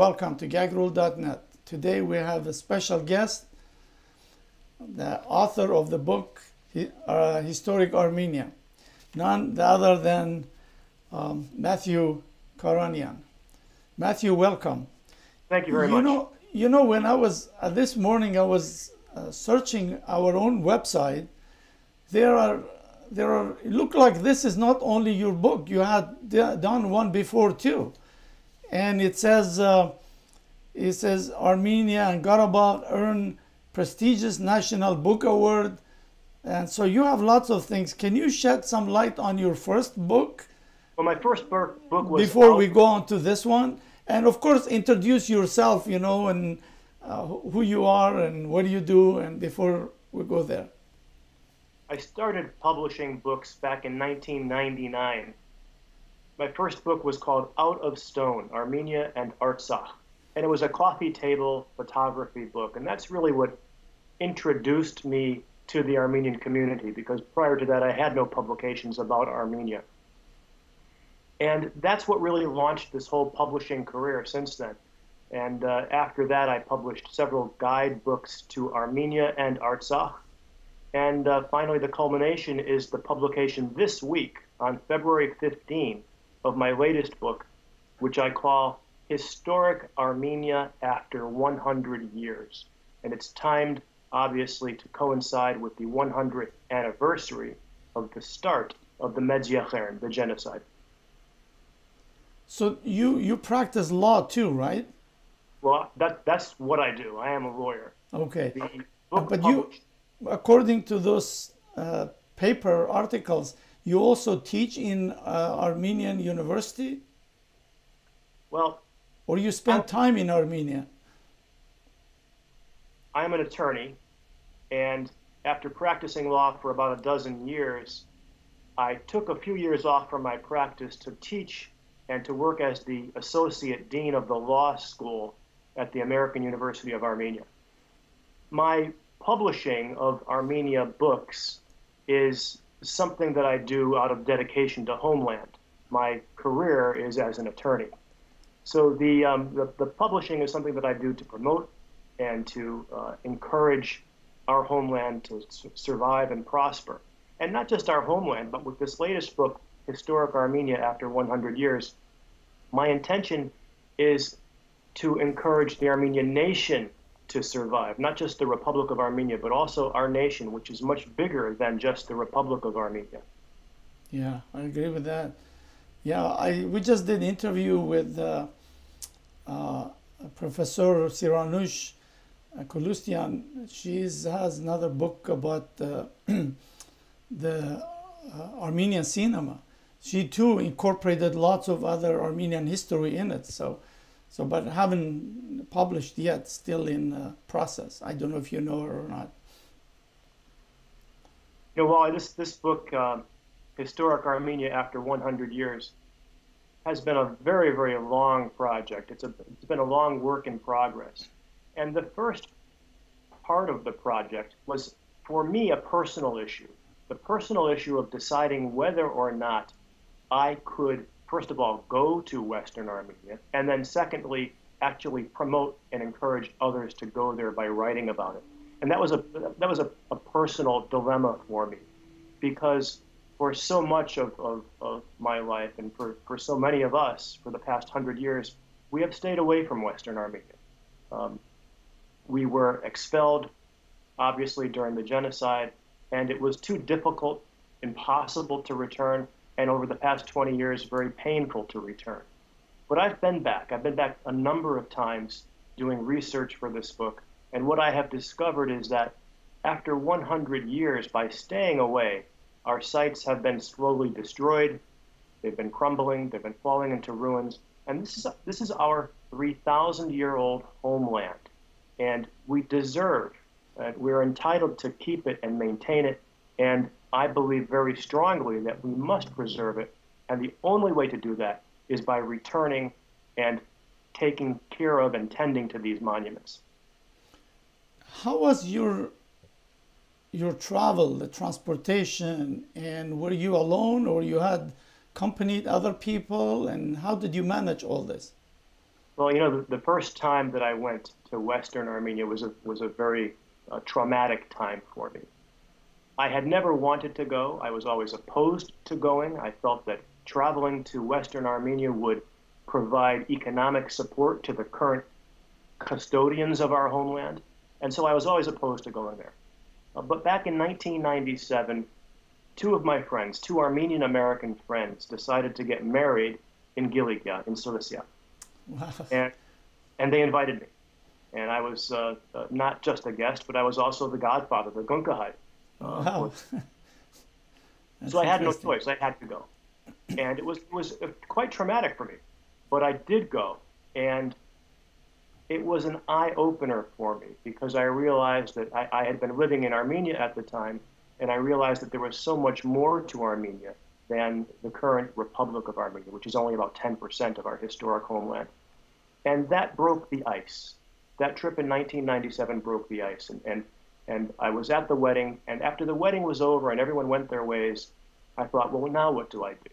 welcome to gagrule.net. Today we have a special guest, the author of the book Historic Armenia, none other than Matthew Karanian. Matthew, welcome. Thank you very much. You know, when I was this morning, I was searching our own website. There are. It look like this is not only your book. You had done one before too, and it says Armenia and Karabakh earn prestigious National Book Award, and so you have lots of things. Can you shed some light on your first book? Well, my first book was before we go on to this one, and of course introduce yourself, you know, and who you are and what do you do, and before we go there. I started publishing books back in 1999. My first book was called Out of Stone, Armenia and Artsakh. And it was a coffee table photography book. And that's really what introduced me to the Armenian community, because prior to that, I had no publications about Armenia. And that's what really launched this whole publishing career since then. And after that, I published several guidebooks to Armenia and Artsakh. And finally, the culmination is the publication this week on February 15 of my latest book, which I call Historic Armenia After 100 Years. And it's timed, obviously, to coincide with the 100th anniversary of the start of the Medziachern, the genocide. So you practice law too, right? Well, that's what I do. I am a lawyer. Okay. The book but you, according to those paper articles, you also teach in Armenian University? Well, or you spend time in Armenia? I'm an attorney, and after practicing law for about a dozen years, I took a few years off from my practice to teach and to work as the Associate Dean of the Law School at the American University of Armenia. My publishing of Armenia books is something that I do out of dedication to homeland. My career is as an attorney. So the publishing is something that I do to promote and to encourage our homeland to survive and prosper. And not just our homeland, but with this latest book, Historic Armenia After 100 Years, my intention is to encourage the Armenian nation to survive, not just the Republic of Armenia, but also our nation, which is much bigger than just the Republic of Armenia. Yeah, I agree with that. Yeah, we just did an interview with Professor Siranush Kolustian. She has another book about the Armenian cinema. She too incorporated lots of other Armenian history in it. So but haven't published yet, still in process. I don't know if you know her or not. You know, well, this book, Historic Armenia After 100 Years, has been a very, very long project. It's been a long work in progress. And the first part of the project was, for me, a personal issue. The personal issue of deciding whether or not I could, first of all, go to Western Armenia, and then secondly, actually promote and encourage others to go there by writing about it. And that was a personal dilemma for me, because for so much of my life and for so many of us for the past 100 years, we have stayed away from Western Armenia. We were expelled, obviously, during the genocide, and it was too difficult, impossible to return, and over the past 20 years, very painful to return. But I've been back. I've been back a number of times doing research for this book, and what I have discovered is that after 100 years, by staying away, our sites have been slowly destroyed, they've been crumbling, they've been falling into ruins, and this is our 3,000-year-old homeland, and we deserve, we're entitled to keep it and maintain it, and I believe very strongly that we must preserve it, and the only way to do that is by returning and taking care of and tending to these monuments. How was your travel, the transportation, and were you alone or you had accompanied other people, and how did you manage all this? Well, the first time that I went to Western Armenia was a very traumatic time for me. I had never wanted to go. I was always opposed to going. I felt that traveling to Western Armenia would provide economic support to the current custodians of our homeland. And so I was always opposed to going there. But back in 1997, two of my friends, two Armenian American friends, decided to get married in Giligia, in Cilicia. Wow. And they invited me. And I was not just a guest, but I was also the godfather, the Gunkuhai. Wow. So I had no choice. I had to go. And it was quite traumatic for me. But I did go. And it was an eye-opener for me because I realized that I had been living in Armenia at the time, and I realized that there was so much more to Armenia than the current Republic of Armenia, which is only about 10% of our historic homeland. And that broke the ice. That trip in 1997 broke the ice. And I was at the wedding, and after the wedding was over and everyone went their ways, I thought, well, now what do I do?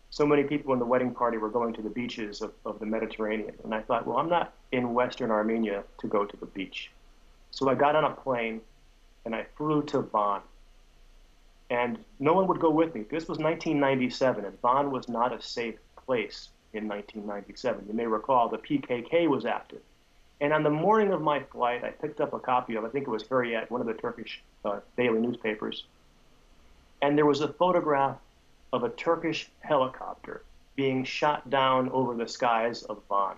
So many people in the wedding party were going to the beaches of the Mediterranean. And I thought, well, I'm not in Western Armenia to go to the beach. So I got on a plane and I flew to Van. And no one would go with me. This was 1997, and Van was not a safe place in 1997. You may recall the PKK was active. And on the morning of my flight, I picked up a copy of, I think it was Hürriyet, one of the Turkish daily newspapers. And there was a photograph of a Turkish helicopter being shot down over the skies of Van.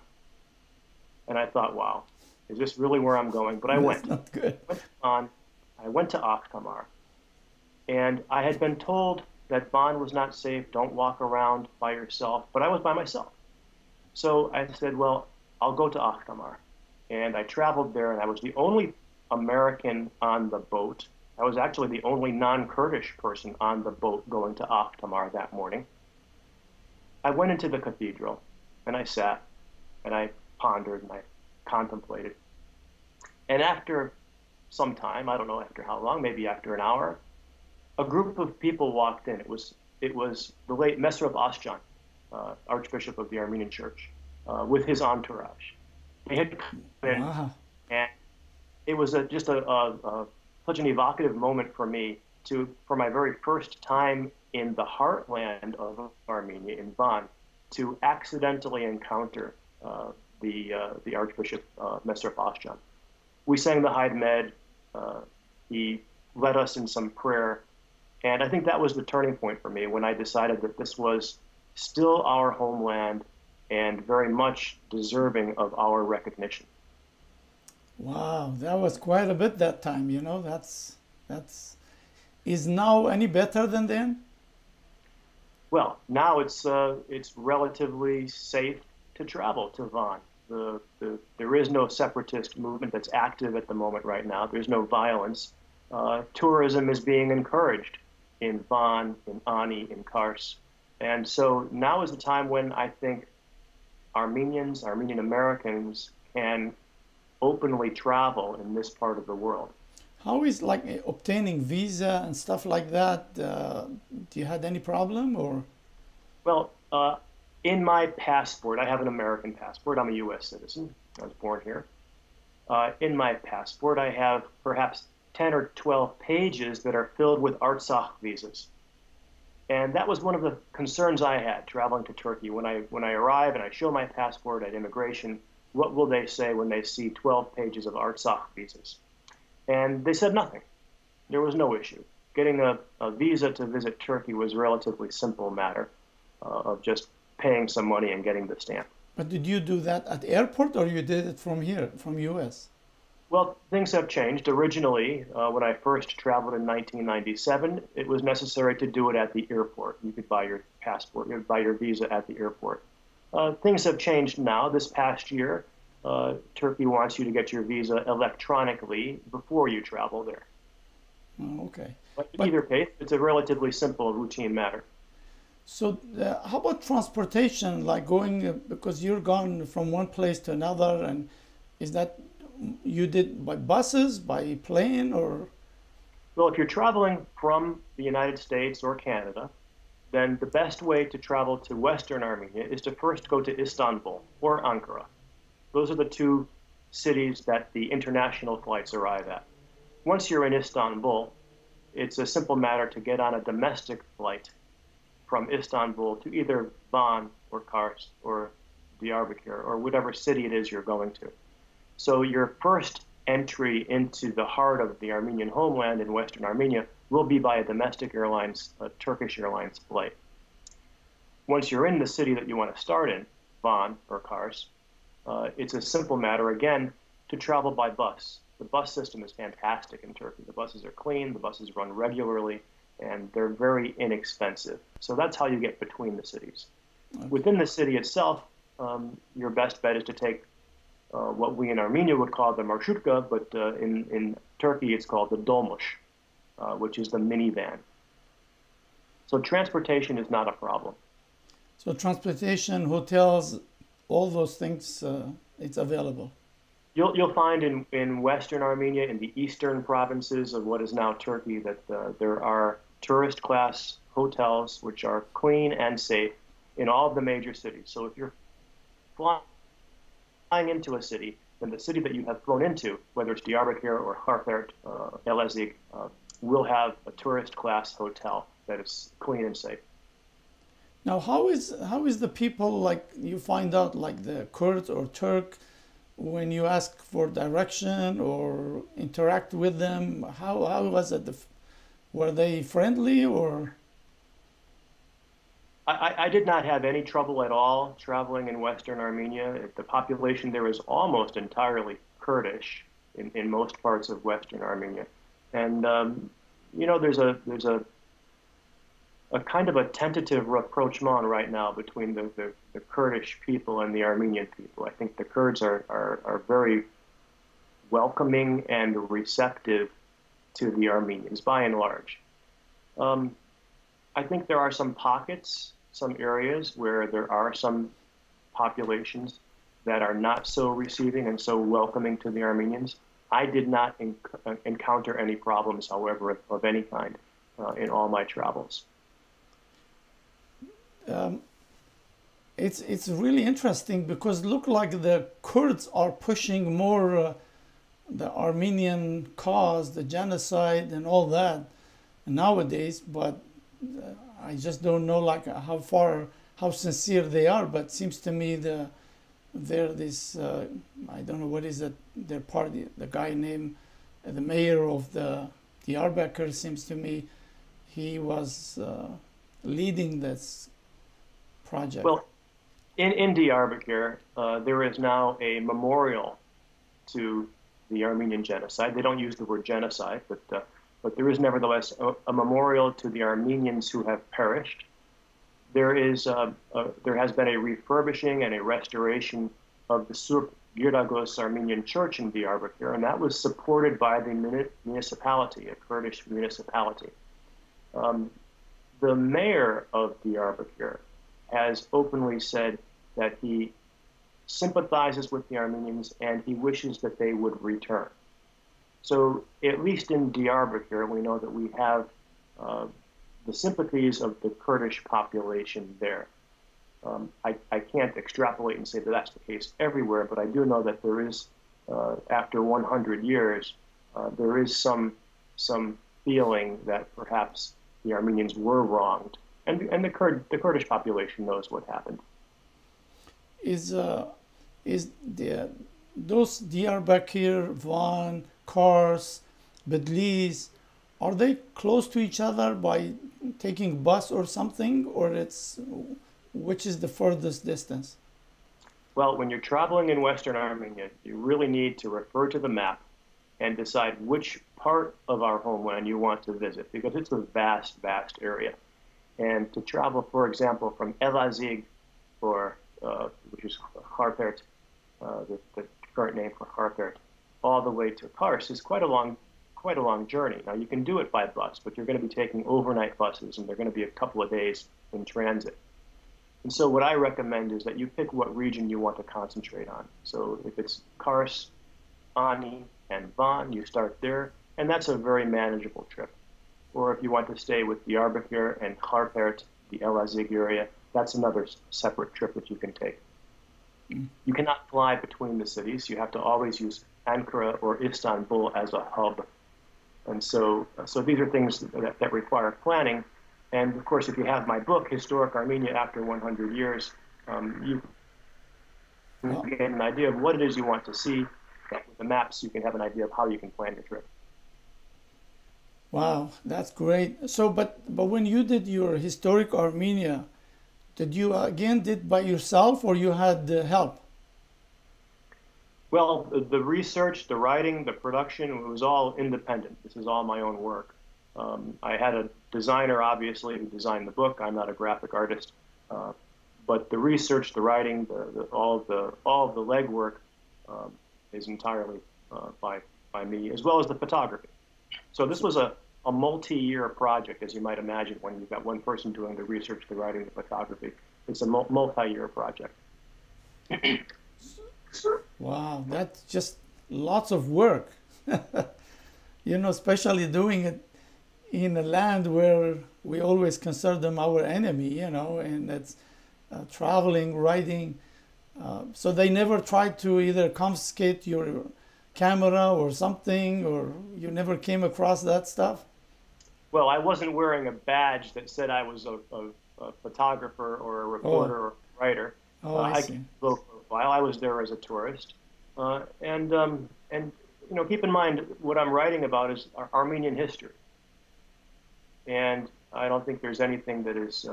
And I thought, wow, is this really where I'm going? But I went. That's not good. I went to Akhtamar. And I had been told that Van was not safe, don't walk around by yourself, but I was by myself. So I said, well, I'll go to Akhtamar. And I traveled there, and I was the only American on the boat. I was actually the only non-Kurdish person on the boat going to Akhtamar that morning. I went into the cathedral, and I sat, and I pondered, and I contemplated. And after some time, I don't know after how long, maybe after an hour, a group of people walked in. It was the late Mesrop Asjan, Archbishop of the Armenian Church, with his entourage. They had come in, Wow. and it was just such an evocative moment for me for my very first time in the heartland of Armenia, in Van, to accidentally encounter the Archbishop Mesrop Asjan. We sang the Haid Med. He led us in some prayer. And I think that was the turning point for me when I decided that this was still our homeland and very much deserving of our recognition. Wow, that was quite a bit that time, that's is now any better than then? Well, now it's relatively safe to travel to Van. There is no separatist movement that's active at the moment right now. There's no violence. Tourism is being encouraged in Van, in Ani, in Kars. And so now is the time when I think Armenians, Armenian Americans can openly travel in this part of the world. How is obtaining visa and stuff like that? Do you had any problem or? Well, in my passport, I have an American passport. I'm a U.S. citizen. I was born here. In my passport, I have perhaps 10 or 12 pages that are filled with Artsakh visas. And that was one of the concerns I had traveling to Turkey. When I arrive and I show my passport at immigration, what will they say when they see 12 pages of Artsakh visas? And they said nothing. There was no issue. Getting a visa to visit Turkey was a relatively simple matter of just paying some money and getting the stamp. But did you do that at the airport or you did it from here, from U.S.? Well, things have changed. Originally, when I first traveled in 1997, it was necessary to do it at the airport. You could buy your passport, you could buy your visa at the airport. Things have changed now. This past year, Turkey wants you to get your visa electronically before you travel there. Oh, okay. But in either case, it's a relatively simple, routine matter. So how about transportation, like going, because you're gone from one place to another, and is that you did by buses, by plane, or? Well, if you're traveling from the United States or Canada, then the best way to travel to Western Armenia is to first go to Istanbul or Ankara. Those are the two cities that the international flights arrive at. Once you're in Istanbul, it's a simple matter to get on a domestic flight from Istanbul to either Van or Kars or Diyarbakir or whatever city it is you're going to. So your first entry into the heart of the Armenian homeland in Western Armenia will be by a domestic airlines, a Turkish Airlines flight. Once you're in the city that you want to start in, Van or Kars, it's a simple matter, again, to travel by bus. The bus system is fantastic in Turkey. The buses are clean, the buses run regularly, and they're very inexpensive. So that's how you get between the cities. Okay. Within the city itself, your best bet is to take what we in Armenia would call the marshutka, but in Turkey it's called the dolmuş, which is the minivan. So transportation is not a problem. So transportation, hotels, all those things, it's available. You'll find in Western Armenia, in the eastern provinces of what is now Turkey, that there are tourist class hotels which are clean and safe in all of the major cities. So if you're flying into a city, then the city that you have flown into, whether it's Diyarbakir or Harput, Elazig, will have a tourist class hotel that is clean and safe. Now, how is the people, like you find out, like the Kurd or Turk, when you ask for direction or interact with them? How was it? Were they friendly or? I did not have any trouble at all traveling in Western Armenia. The population there is almost entirely Kurdish in most parts of Western Armenia, and you know, there's a kind of a tentative rapprochement right now between the Kurdish people and the Armenian people. I think the Kurds are very welcoming and receptive to the Armenians, by and large. I think there are some pockets, some areas where there are some populations that are not so receiving and so welcoming to the Armenians. I did not encounter any problems, however, of any kind in all my travels. It's really interesting because look like the Kurds are pushing more the Armenian cause, the genocide and all that nowadays, but I just don't know like how sincere they are, but it seems to me they're this I don't know what is it, their party, the guy named the mayor of the Diyarbakir, seems to me he was leading this project. Well, in Diyarbakir, there is now a memorial to the Armenian genocide. They don't use the word genocide, but there is nevertheless a memorial to the Armenians who have perished. There has been a refurbishing and a restoration of the Surp Giragos Armenian Church in Diyarbakir, and that was supported by the municipality, a Kurdish municipality. The mayor of Diyarbakir has openly said that he sympathizes with the Armenians and he wishes that they would return. So at least in Diyarbakir, we know that we have the sympathies of the Kurdish population there. I can't extrapolate and say that that's the case everywhere, but I do know that there is, after 100 years, there is some feeling that perhaps the Armenians were wronged, and the Kurdish population knows what happened. Is those Diyarbakir, Van, Kars, Bitlis, are they close to each other by taking bus or something, or which is the furthest distance? Well, when you're traveling in Western Armenia, you really need to refer to the map and decide which part of our homeland you want to visit, because it's a vast, vast area. And to travel, for example, from Elazig, which is Harput, the current name for Harput, all the way to Kars is quite a long journey. Now, you can do it by bus, but you're going to be taking overnight buses, and they're going to be a couple of days in transit. And so what I recommend is that you pick what region you want to concentrate on. So if it's Kars, Ani, and Van, you start there, and that's a very manageable trip. Or if you want to stay with Diyarbakir and Harput the Elazig area, that's another separate trip that you can take. You cannot fly between the cities. You have to always use Ankara or Istanbul as a hub. And so these are things that require planning. And of course, if you have my book, Historic Armenia After 100 Years, you can get an idea of what it is you want to see. With the maps, you can have an idea of how you can plan your trip. Wow, that's great. So, but when you did your Historic Armenia, did you again did by yourself or you had help? Well, the research, the writing, the production, it was all independent. This is all my own work. I had a designer, obviously, who designed the book. I'm not a graphic artist. But the research, the writing, all of the legwork is entirely by me, as well as the photography. So this was a multi-year project, as you might imagine, when you've got one person doing the research, the writing, the photography. It's a multi-year project. Wow, that's just lots of work. Especially doing it in a land where we always consider them our enemy, and that's traveling, writing. So they never tried to either confiscate your camera or something, or you never came across that stuff? Well, I wasn't wearing a badge that said I was a photographer or a reporter or a writer. I see. Low profile. I was there as a tourist, and keep in mind what I'm writing about is Armenian history, and I don't think there's anything that is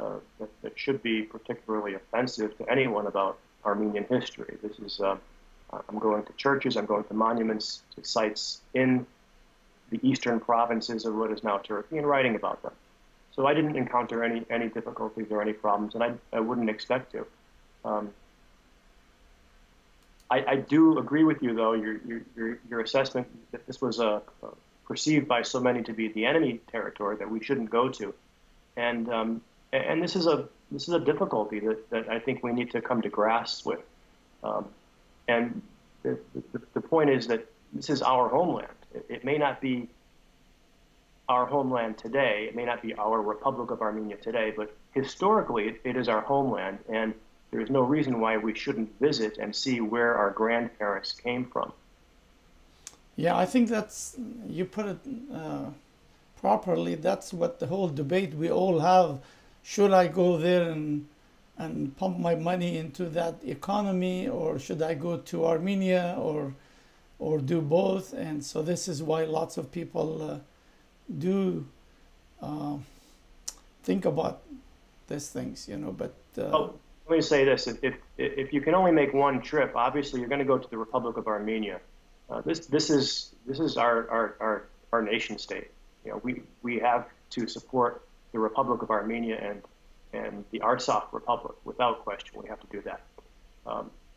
that should be particularly offensive to anyone about Armenian history. This is I'm going to churches, I'm going to monuments, to sites in the eastern provinces of what is now Turkey and writing about them. So I didn't encounter any difficulties or any problems, and I wouldn't expect to. I do agree with you, though, your assessment that this was perceived by so many to be the enemy territory that we shouldn't go to, and this is a difficulty that I think we need to come to grasp with, and the point is that this is our homeland. It may not be our homeland today. It may not be our Republic of Armenia today, but historically it is our homeland, and there is no reason why we shouldn't visit and see where our grandparents came from. Yeah, I think you put it properly. That's what the whole debate we all have. Should I go there and pump my money into that economy, or should I go to Armenia, or do both? And so this is why lots of people do think about these things, but let me say this: if you can only make one trip, obviously you're going to go to the Republic of Armenia. This is our nation state. We have to support the Republic of Armenia and the Artsakh Republic without question. We have to do that.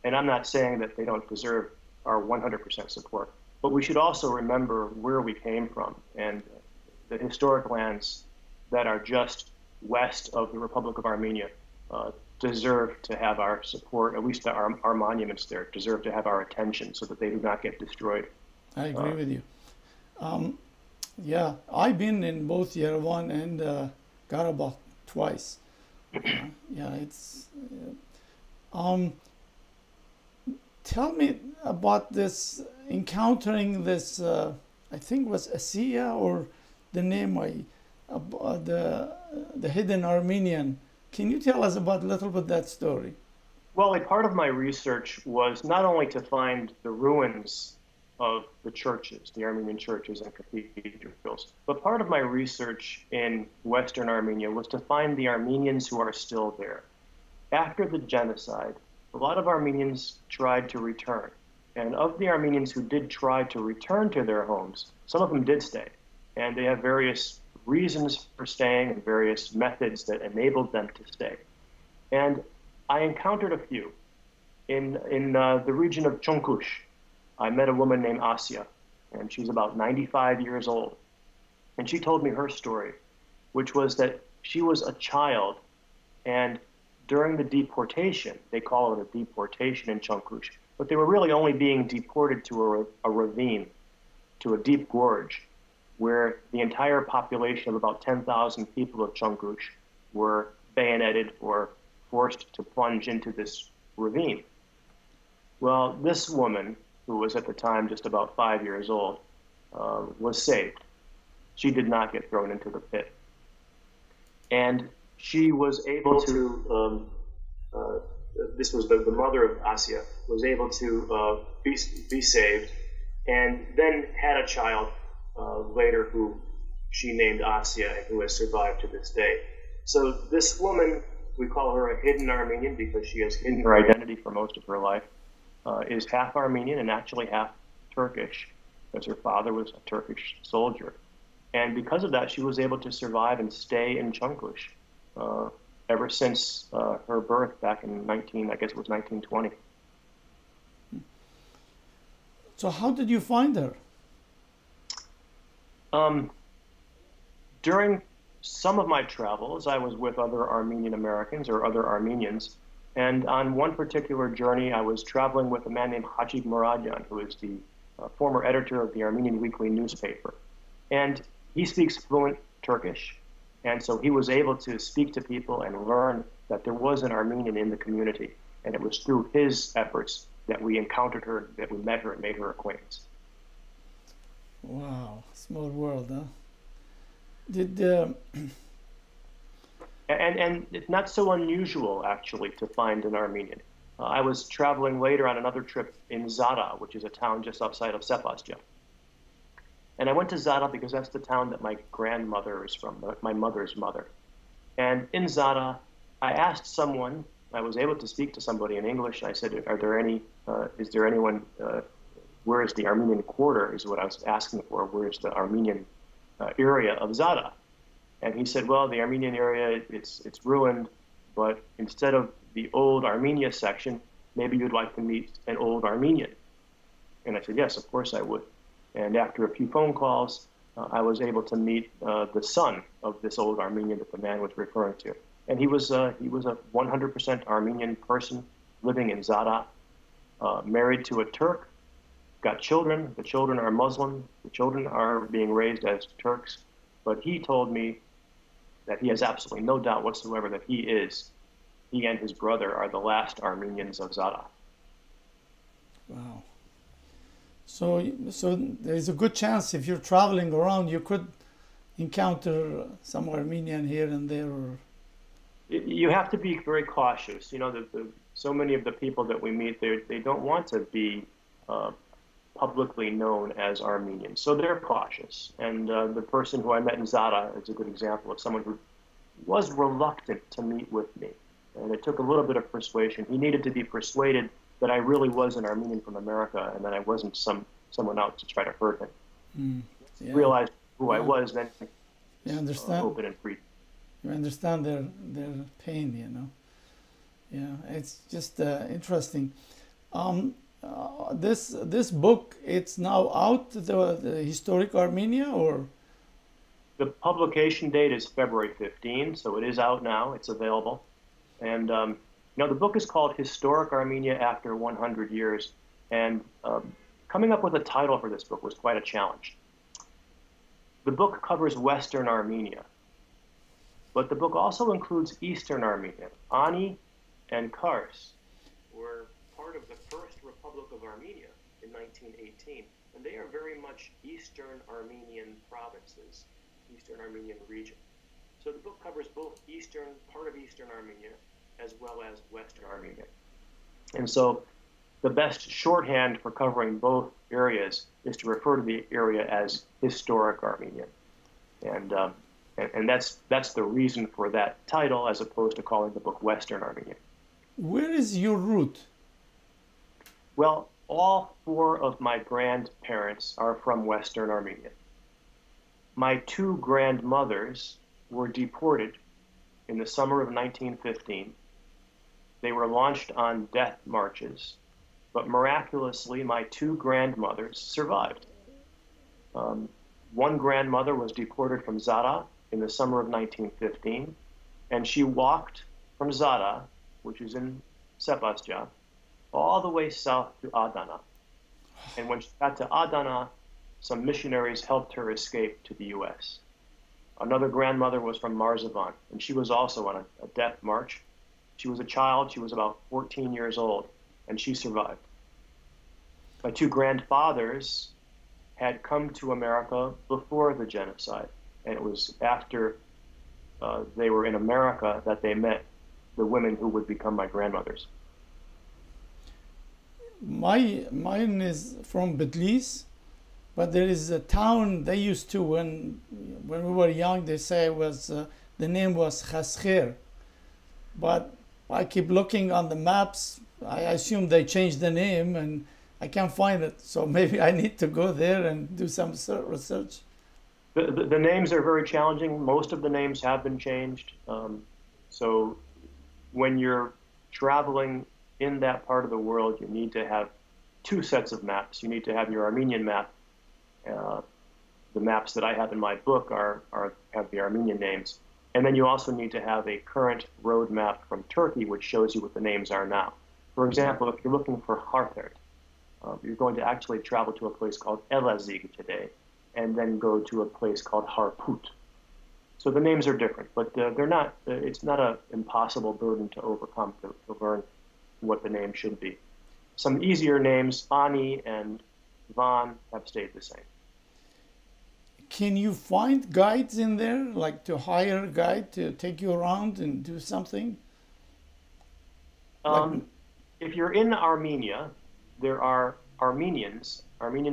And I'm not saying that they don't deserve our 100% support, but we should also remember where we came from, and the historic lands that are just west of the Republic of Armenia deserve to have our support. At least our monuments there deserve to have our attention so that they do not get destroyed. I agree with you. Yeah, I've been in both Yerevan and Karabakh twice. Yeah, it's. Tell me about this encountering this. I think it was Asiya, or the name the hidden Armenian. Can you tell us about a little bit that story? Well, a part of my research was not only to find the ruins of the churches, the Armenian churches and cathedrals, but part of my research in Western Armenia was to find the Armenians who are still there. After the genocide, a lot of Armenians tried to return. And of the Armenians who did try to return to their homes, some of them did stay. And they have various reasons for staying and various methods that enabled them to stay. And I encountered a few. In the region of Cunkuş, I met a woman named Asya, and she's about 95 years old. And she told me her story, which was that she was a child, and during the deportation, they call it a deportation in Cunkuş, but they were really only being deported to a ravine, to a deep gorge, where the entire population of about 10,000 people of Cunkuş were bayoneted or forced to plunge into this ravine. Well, this woman, who was at the time just about 5 years old, was saved. She did not get thrown into the pit. And she was able to, this was the mother of Asya, was able to be saved, and then had a child later who she named Asya and who has survived to this day. So this woman, we call her a hidden Armenian because she has hidden her identity for most of her life, is half Armenian and actually half Turkish, because her father was a Turkish soldier. And because of that, she was able to survive and stay in Cunkuş ever since her birth back in 1920. So how did you find her? During some of my travels, I was with other Armenian Americans or other Armenians. And on one particular journey, I was traveling with a man named Hajig Muradyan, who is the former editor of the Armenian Weekly newspaper. And he speaks fluent Turkish. And so he was able to speak to people and learn that there was an Armenian in the community. And it was through his efforts that we encountered her, that we met her and made her acquaintance. Wow, small world, huh? And it's not so unusual, actually, to find an Armenian. I was traveling later on another trip in Zara, which is a town just outside of Sepasja. And I went to Zara because that's the town that my grandmother is from, my mother's mother. And in Zara, I asked someone, I was able to speak to somebody in English. I said, is there anyone, where is the Armenian quarter, is what I was asking for, where is the Armenian area of Zara? And he said, well, the Armenian area, it's ruined, but instead of the old Armenia section, maybe you'd like to meet an old Armenian. And I said, yes, of course I would. And after a few phone calls, I was able to meet the son of this old Armenian that the man was referring to. And he was a 100% Armenian person living in Zara, married to a Turk, got children. The children are Muslim. The children are being raised as Turks. But he told me that he has absolutely no doubt whatsoever that he and his brother are the last Armenians of Zara. Wow. So there's a good chance if you're traveling around, you could encounter some Armenian here and there. Or... You have to be very cautious. You know, so many of the people that we meet, they don't want to be publicly known as Armenians, so they're cautious. And the person who I met in Zara is a good example of someone who was reluctant to meet with me. And it took a little bit of persuasion. He needed to be persuaded that I really was an Armenian from America and that I wasn't someone out to try to hurt him. Yeah. Realized who I was, then you understand, open and free. You understand their pain, you know. Yeah, it's just interesting. This book, it's now out, the Historic Armenia, or? The publication date is February 15, so it is out now. It's available. And the book is called Historic Armenia After 100 Years. And coming up with a title for this book was quite a challenge. The book covers Western Armenia, but the book also includes Eastern Armenia. Ani and Kars were part of the First Republic of Armenia in 1918, and they are very much Eastern Armenian provinces, Eastern Armenian region. So the book covers both part of Eastern Armenia as well as Western Armenia. And so the best shorthand for covering both areas is to refer to the area as Historic Armenia. And that's the reason for that title as opposed to calling the book Western Armenia. Where is your root? Well, all four of my grandparents are from Western Armenia. My two grandmothers were deported in the summer of 1915. They were launched on death marches, but miraculously, my two grandmothers survived. One grandmother was deported from Zara in the summer of 1915, and she walked from Zara, which is in Sepasja, all the way south to Adana. And when she got to Adana, some missionaries helped her escape to the U.S. Another grandmother was from Marzavan, and she was also on a death march. She was a child. She was about 14 years old, and she survived. My two grandfathers had come to America before the genocide, and it was after they were in America that they met the women who would become my grandmothers. Mine is from Bitlis, but there is a town they used to, when we were young, they say it was the name was Khaskhir, but I keep looking on the maps. I assume they changed the name and I can't find it, so maybe I need to go there and do some research. The names are very challenging. Most of the names have been changed. So when you're traveling in that part of the world, you need to have two sets of maps. You need to have your Armenian map. The maps that I have in my book have the Armenian names. And then you also need to have a current road map from Turkey, which shows you what the names are now. For example, if you're looking for Harput, you're going to actually travel to a place called Elazig today, and then go to a place called Harput. So the names are different, but they're not. It's not an impossible burden to overcome to learn what the name should be. Some easier names, Ani and Van, have stayed the same. Can you find guides in there, like to hire a guide to take you around and do something? If you're in Armenia, there are Armenian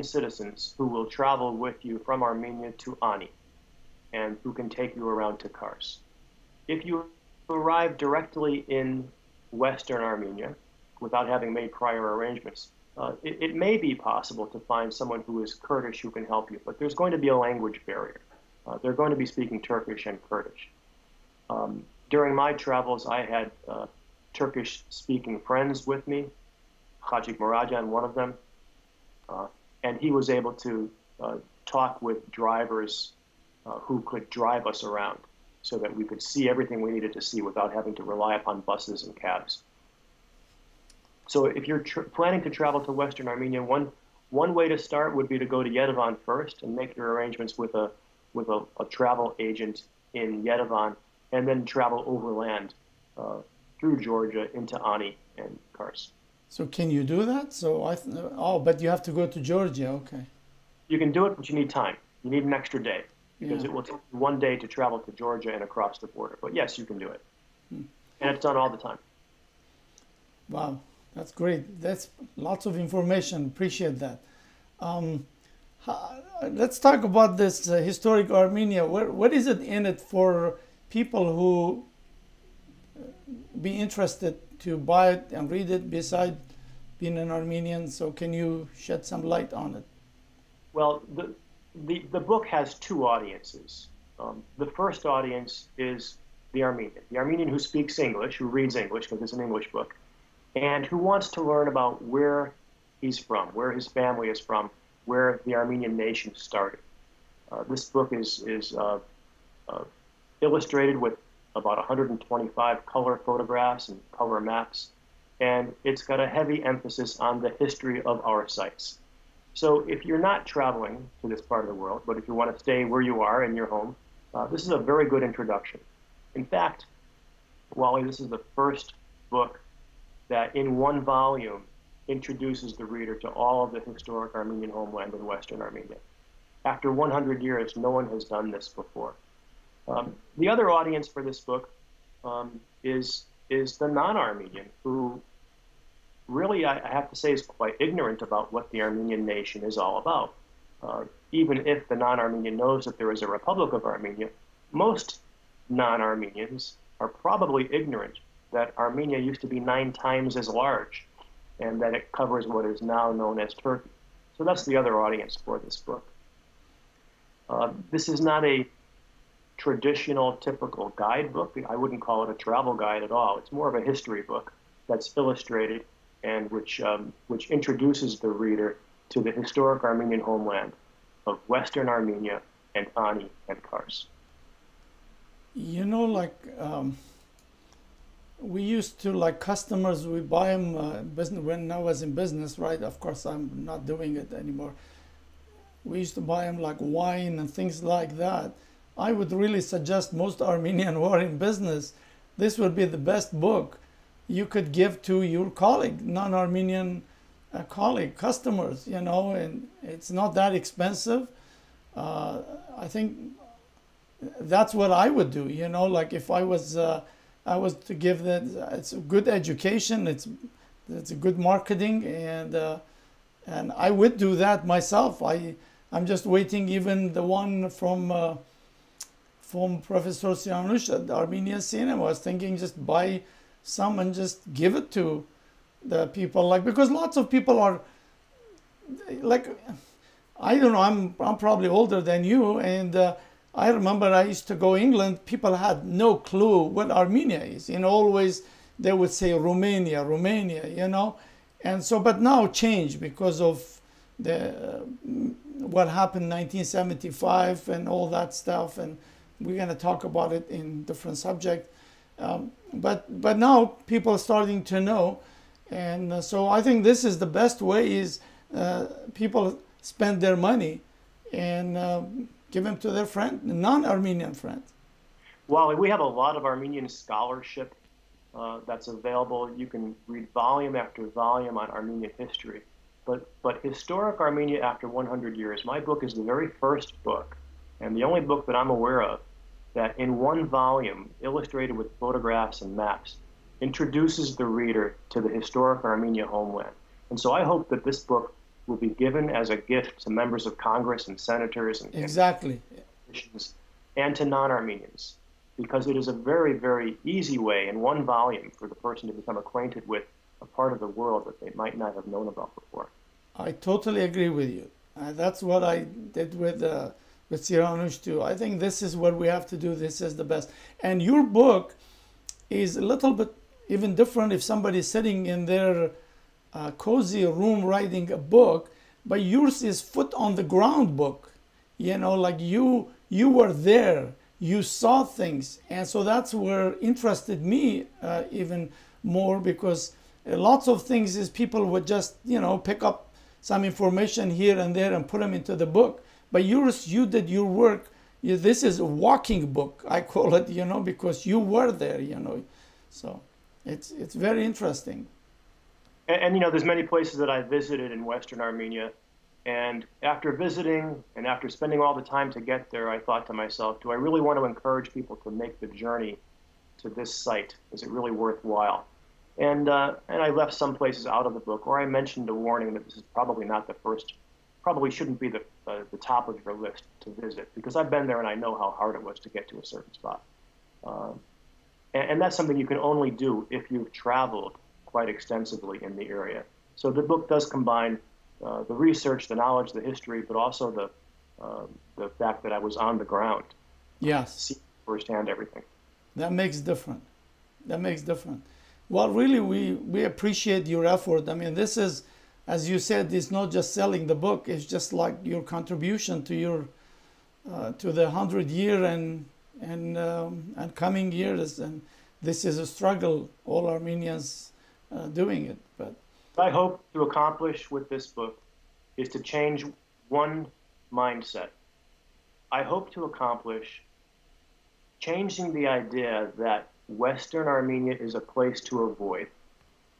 citizens who will travel with you from Armenia to Ani, and who can take you around to Kars. If you arrive directly in Western Armenia without having made prior arrangements, it may be possible to find someone who is Kurdish who can help you, but there's going to be a language barrier. They're going to be speaking Turkish and Kurdish. During my travels, I had Turkish-speaking friends with me, Hajik Murajan, one of them, and he was able to talk with drivers who could drive us around so that we could see everything we needed to see without having to rely upon buses and cabs. So if you're planning to travel to Western Armenia, one way to start would be to go to Yerevan first and make your arrangements with a travel agent in Yerevan, and then travel overland through Georgia into Ani and Kars. So can you do that? But you have to go to Georgia, okay. You can do it, but you need time. You need an extra day, because it will take 1 day to travel to Georgia and across the border. But yes, you can do it. And it's done all the time. Wow, that's great. That's lots of information. Appreciate that. Let's talk about this Historic Armenia. What is it in it for people who be interested to buy it and read it beside being an Armenian? So can you shed some light on it? Well, the book has two audiences. The first audience is the Armenian who speaks English, who reads English because it's an English book, and who wants to learn about where he's from, where his family is from, where the Armenian nation started. This book is illustrated with about 125 color photographs and color maps, and it's got a heavy emphasis on the history of our sites. So if you're not traveling to this part of the world, but if you want to stay where you are in your home, this is a very good introduction. In fact, Wally, this is the first book that in one volume introduces the reader to all of the historic Armenian homeland in Western Armenia. After 100 years, no one has done this before. The other audience for this book is the non-Armenian, who really, I have to say, is quite ignorant about what the Armenian nation is all about. Even if the non-Armenian knows that there is a Republic of Armenia, most non-Armenians are probably ignorant that Armenia used to be 9 times as large, and that it covers what is now known as Turkey. So that's the other audience for this book. This is not a traditional, typical guidebook. I wouldn't call it a travel guide at all. It's more of a history book that's illustrated and which introduces the reader to the historic Armenian homeland of Western Armenia and Ani and Kars. You know, like we used to, like customers, we buy them business when I was in business, right? Of course, I'm not doing it anymore. We used to buy them like wine and things like that. I would really suggest most Armenian who are in business, this would be the best book you could give to your colleague, non-Armenian colleague, customers, you know, and it's not that expensive. I think that's what I would do, you know, like if I was to give that, it's a good education, it's a good marketing, and I would do that myself. I'm just waiting, even the one from Professor Siranush at the Armenian Cinema. I was thinking just buy some and just give it to the people, like, because lots of people are like, I don't know, I'm probably older than you, and I remember I used to go England, people had no clue what Armenia is, you know, always they would say Romania, you know, and so, but now changed because of the what happened in 1975 and all that stuff, and we're going to talk about it in different subject, but now people are starting to know, and so I think this is the best way is people spend their money and give them to their friend, non-Armenian friends. Well, we have a lot of Armenian scholarship that's available. You can read volume after volume on Armenian history. But Historic Armenia After 100 Years, my book is the very first book, and the only book that I'm aware of, that in one volume, illustrated with photographs and maps, introduces the reader to the historic Armenia homeland. And so I hope that this book will be given as a gift to members of Congress and senators and exactly, and to non-Armenians, because it is a very, very easy way in one volume for the person to become acquainted with a part of the world that they might not have known about before. I totally agree with you. That's what I did with Siranush too. I think this is what we have to do. This is the best. And your book is a little bit even different if somebody's sitting in their cozy room writing a book, but yours is foot on the ground book. You know, like you were there, you saw things, and so that's where interested me even more, because lots of things is people would just, you know, pick up some information here and there and put them into the book. But yours, you did your work. This is a walking book, I call it, you know, because you were there, you know. So it's very interesting. And you know, there's many places that I visited in Western Armenia. And after visiting and after spending all the time to get there, I thought to myself, do I really want to encourage people to make the journey to this site? Is it really worthwhile? And I left some places out of the book, or I mentioned a warning that this is probably not the first, probably shouldn't be the top of your list to visit, because I've been there and I know how hard it was to get to a certain spot. And that's something you can only do if you've traveled quite extensively in the area. So the book does combine the research, the knowledge, the history, but also the fact that I was on the ground. Yes. See firsthand everything. That makes different. That makes different. Well, really, we appreciate your effort. I mean, this is, as you said, it's not just selling the book. It's just like your contribution to your to the 100-year and coming years. And this is a struggle, all Armenians doing it. But what I hope to accomplish with this book is to change one mindset. I hope to accomplish changing the idea that Western Armenia is a place to avoid,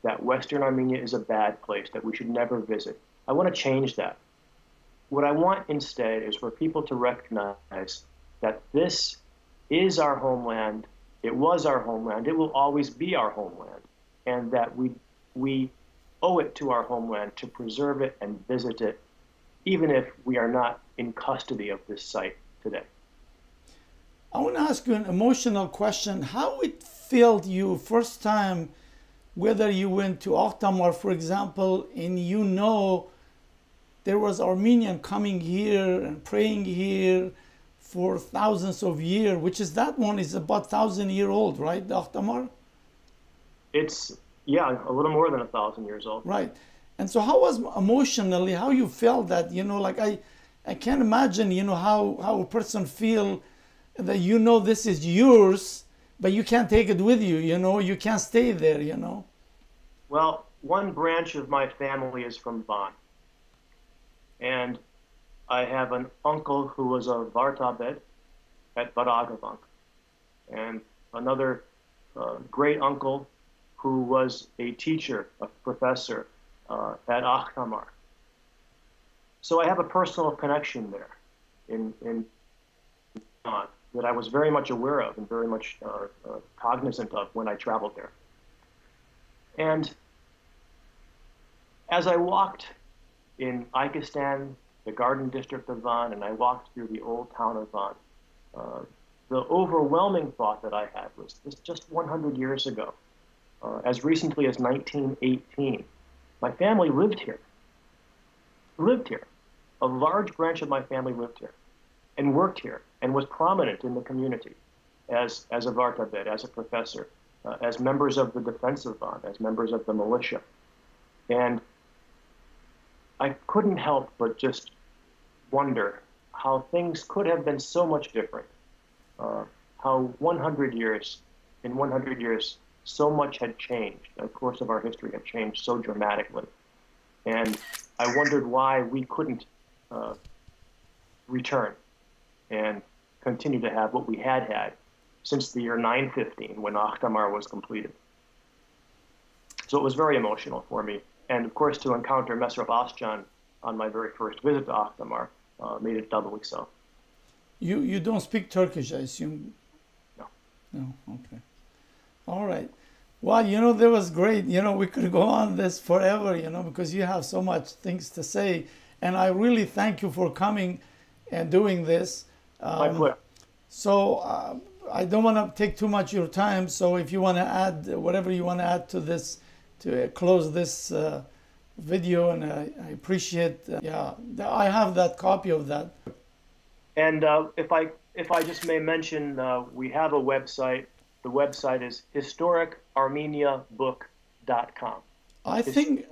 that Western Armenia is a bad place, that we should never visit. I want to change that. What I want instead is for people to recognize that this is our homeland, it was our homeland, it will always be our homeland, and that we owe it to our homeland to preserve it and visit it, even if we are not in custody of this site today. I want to ask you an emotional question. How it felt you first time, whether you went to Ahtamar, for example, and you know there was Armenian coming here and praying here for thousands of years, which is that one is about 1,000-year-old, right, Ahtamar? It's, yeah, a little more than 1,000 years old. Right. And so how was emotionally, how you felt that, you know, like I can't imagine, you know, how a person feel that, you know, this is yours, but you can't take it with you, you know, you can't stay there, you know. Well, one branch of my family is from Van. And I have an uncle who was a Vartabed, at Baragavank, and another great uncle who was a teacher, a professor at Akhtamar. So I have a personal connection there in that I was very much aware of and very much cognizant of when I traveled there. And as I walked in Ikistan, the garden district of Van, and I walked through the old town of Van, the overwhelming thought that I had was this: just 100 years ago, as recently as 1918, my family lived here. A large branch of my family lived here and worked here and was prominent in the community as a Vartabed, as a professor, as members of the defensive band, as members of the militia. And I couldn't help but just wonder how things could have been so much different, how 100 years, in 100 years, so much had changed. The course of our history had changed so dramatically. And I wondered why we couldn't return and continue to have what we had since the year 915, when Akhtamar was completed. So it was very emotional for me. And of course, to encounter Mesraf Asjan on my very first visit to Akhtamar made it doubly so. You don't speak Turkish, I assume? No. No, okay. All right. Well, that was great. We could go on this forever, because you have so much things to say. And I really thank you for coming and doing this. My pleasure. So I don't want to take too much of your time. So if you want to add whatever you want to add to this, to close this video, and I appreciate, I have that copy of that. And if I just may mention, we have a website. The website is historicarmeniabook.com. I think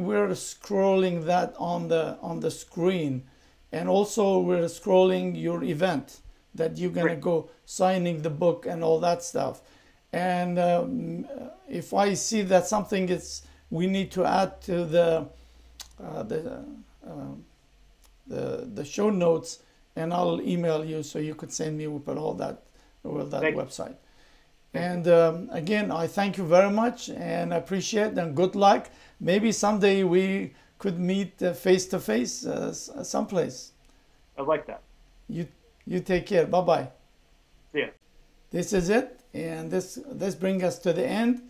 we're scrolling that on the screen, and also we're scrolling your event that you're gonna go signing the book and all that stuff. And if I see that something we need to add to the show notes, and I'll email you so you could send me with all that website. And again, I thank you very much and appreciate, and good luck. Maybe someday we could meet face to face someplace. I like that. You take care. Bye-bye. See ya. This is it. And this brings us to the end.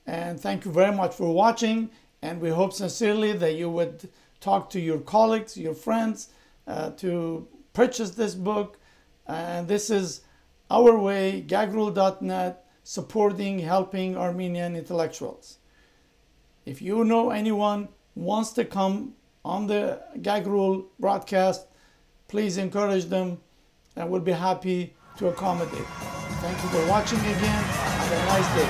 And thank you very much for watching. And we hope sincerely that you would talk to your colleagues, your friends, to purchase this book. And this is our way, gagrule.net, supporting, helping Armenian intellectuals. If you know anyone wants to come on the Gag Rule broadcast, please encourage them, and we'll be happy to accommodate. Thank you for watching again. Have a nice day.